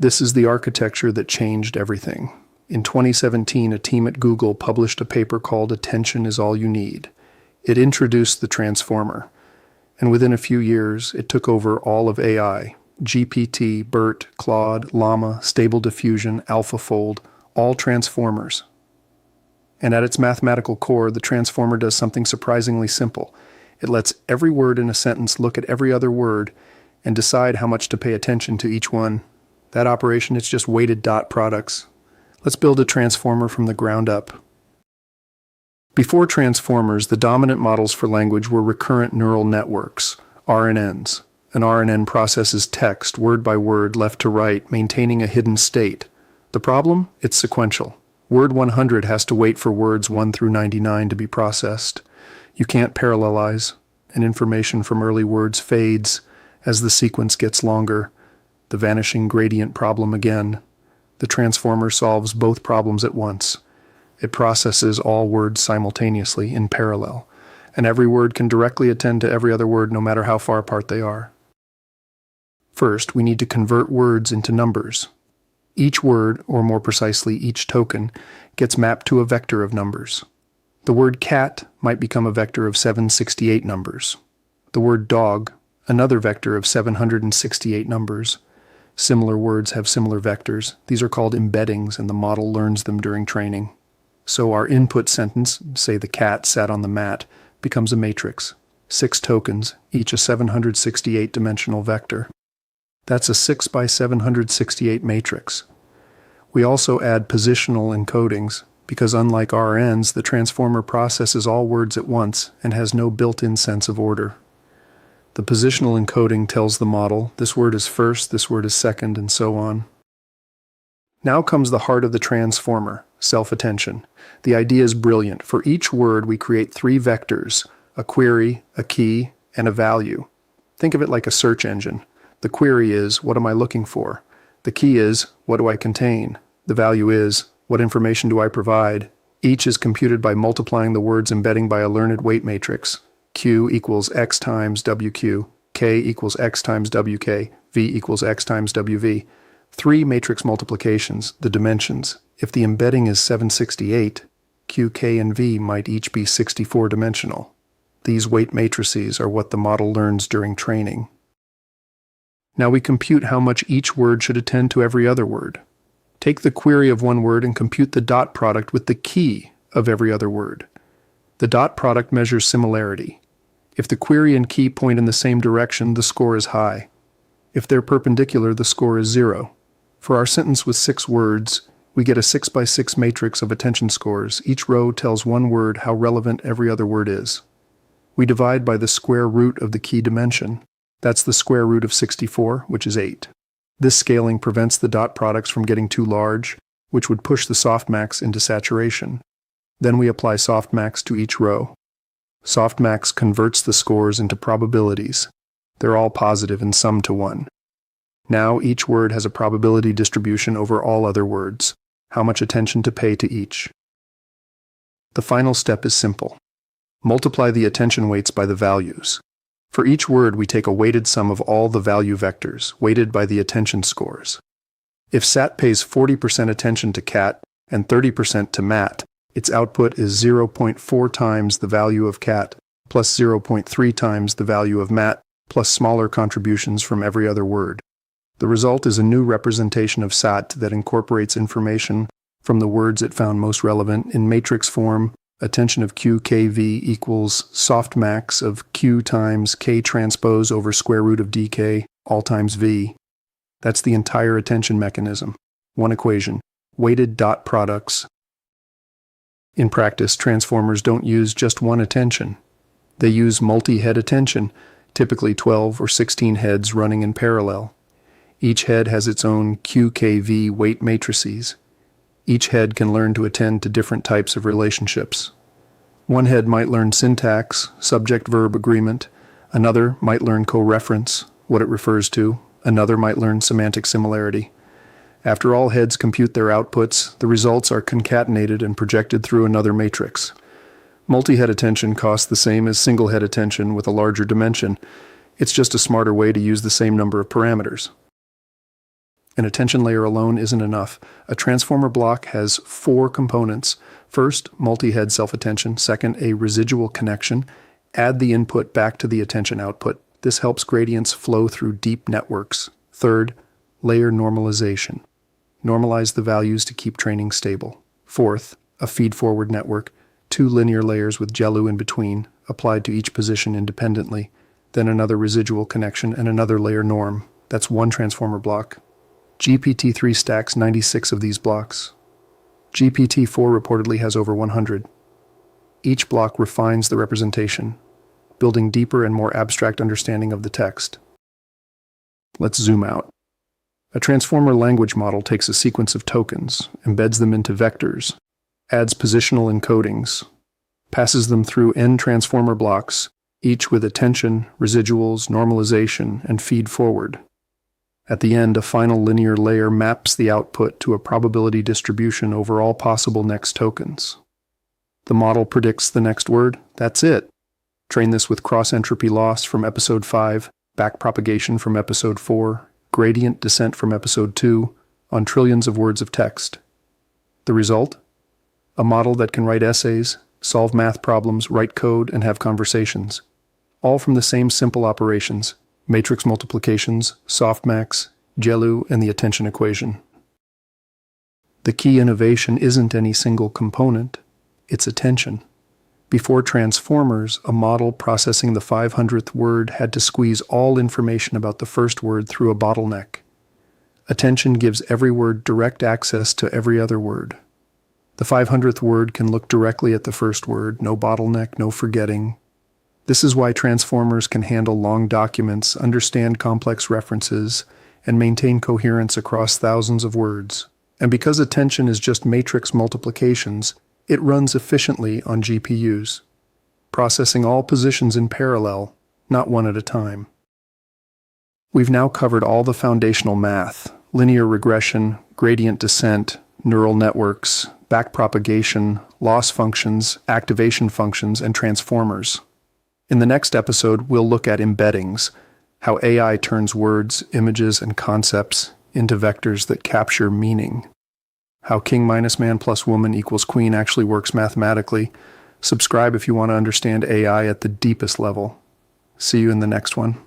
This is the architecture that changed everything. In 2017, a team at Google published a paper called "Attention is All You Need." It introduced the transformer, and within a few years, it took over all of AI. GPT, BERT, Claude, LLaMA, Stable Diffusion, AlphaFold, all transformers. And at its mathematical core, the transformer does something surprisingly simple. It lets every word in a sentence look at every other word and decide how much to pay attention to each one. That operation is just weighted dot products. Let's build a transformer from the ground up. Before transformers, the dominant models for language were recurrent neural networks, RNNs. An RNN processes text, word by word, left to right, maintaining a hidden state. The problem? It's sequential. Word 100 has to wait for words 1 through 99 to be processed. You can't parallelize, and information from early words fades as the sequence gets longer. The vanishing gradient problem again. The transformer solves both problems at once. It processes all words simultaneously in parallel, and every word can directly attend to every other word no matter how far apart they are. First, we need to convert words into numbers. Each word, or more precisely each token, gets mapped to a vector of numbers. The word cat might become a vector of 768 numbers. The word dog, another vector of 768 numbers. Similar words have similar vectors. These are called embeddings, and the model learns them during training. So our input sentence, say the cat sat on the mat, becomes a matrix. 6 tokens, each a 768-dimensional vector. That's a 6 by 768 matrix. We also add positional encodings, because unlike RNNs, the transformer processes all words at once and has no built-in sense of order. The positional encoding tells the model, this word is first, this word is second, and so on. Now comes the heart of the transformer, self-attention. The idea is brilliant. For each word, we create 3 vectors, a query, a key, and a value. Think of it like a search engine. The query is, what am I looking for? The key is, what do I contain? The value is, what information do I provide? Each is computed by multiplying the words embedding by a learned weight matrix. Q equals X times WQ, K equals X times WK, V equals X times WV. 3 matrix multiplications, the dimensions. If the embedding is 768, Q, K, and V might each be 64-dimensional. These weight matrices are what the model learns during training. Now we compute how much each word should attend to every other word. Take the query of one word and compute the dot product with the key of every other word. The dot product measures similarity. If the query and key point in the same direction, the score is high. If they're perpendicular, the score is 0. For our sentence with 6 words, we get a 6 by 6 matrix of attention scores. Each row tells one word how relevant every other word is. We divide by the square root of the key dimension. That's the square root of 64, which is 8. This scaling prevents the dot products from getting too large, which would push the Softmax into saturation. Then we apply Softmax to each row. Softmax converts the scores into probabilities. They're all positive and sum to 1. Now each word has a probability distribution over all other words, how much attention to pay to each. The final step is simple. Multiply the attention weights by the values. For each word, we take a weighted sum of all the value vectors, weighted by the attention scores. If SAT pays 40% attention to cat and 30% to mat, its output is 0.4 times the value of cat, plus 0.3 times the value of mat, plus smaller contributions from every other word. The result is a new representation of SAT that incorporates information from the words it found most relevant in matrix form. Attention of Q, K, V equals softmax of Q times K transpose over square root of DK, all times V. That's the entire attention mechanism. One equation, weighted dot products. In practice, transformers don't use just one attention. They use multi-head attention, typically 12 or 16 heads running in parallel. Each head has its own QKV weight matrices. Each head can learn to attend to different types of relationships. One head might learn syntax, subject-verb agreement. Another might learn coreference, what it refers to. Another might learn semantic similarity. After all heads compute their outputs, the results are concatenated and projected through another matrix. Multi-head attention costs the same as single-head attention with a larger dimension. It's just a smarter way to use the same number of parameters. An attention layer alone isn't enough. A transformer block has 4 components. First, multi-head self-attention. Second, a residual connection. Add the input back to the attention output. This helps gradients flow through deep networks. Third, layer normalization. Normalize the values to keep training stable. Fourth, a feed-forward network. 2 linear layers with GELU in between, applied to each position independently. Then another residual connection and another layer norm. That's 1 transformer block. GPT-3 stacks 96 of these blocks. GPT-4 reportedly has over 100. Each block refines the representation, building deeper and more abstract understanding of the text. Let's zoom out. A transformer language model takes a sequence of tokens, embeds them into vectors, adds positional encodings, passes them through n transformer blocks, each with attention, residuals, normalization, and feed forward. At the end, a final linear layer maps the output to a probability distribution over all possible next tokens. The model predicts the next word. That's it. Train this with cross-entropy loss from episode 5, backpropagation from episode 4, gradient descent from episode 2, on trillions of words of text. The result? A model that can write essays, solve math problems, write code, and have conversations. All from the same simple operations: matrix multiplications, softmax, GELU, and the attention equation. The key innovation isn't any single component, it's attention. Before transformers, a model processing the 500th word had to squeeze all information about the first word through a bottleneck. Attention gives every word direct access to every other word. The 500th word can look directly at the first word, no bottleneck, no forgetting. This is why transformers can handle long documents, understand complex references, and maintain coherence across thousands of words. And because attention is just matrix multiplications, it runs efficiently on GPUs, processing all positions in parallel, not one at a time. We've now covered all the foundational math: linear regression, gradient descent, neural networks, backpropagation, loss functions, activation functions, and transformers. In the next episode, we'll look at embeddings, how AI turns words, images, and concepts into vectors that capture meaning. How king minus man plus woman equals queen actually works mathematically. Subscribe if you want to understand AI at the deepest level. See you in the next one.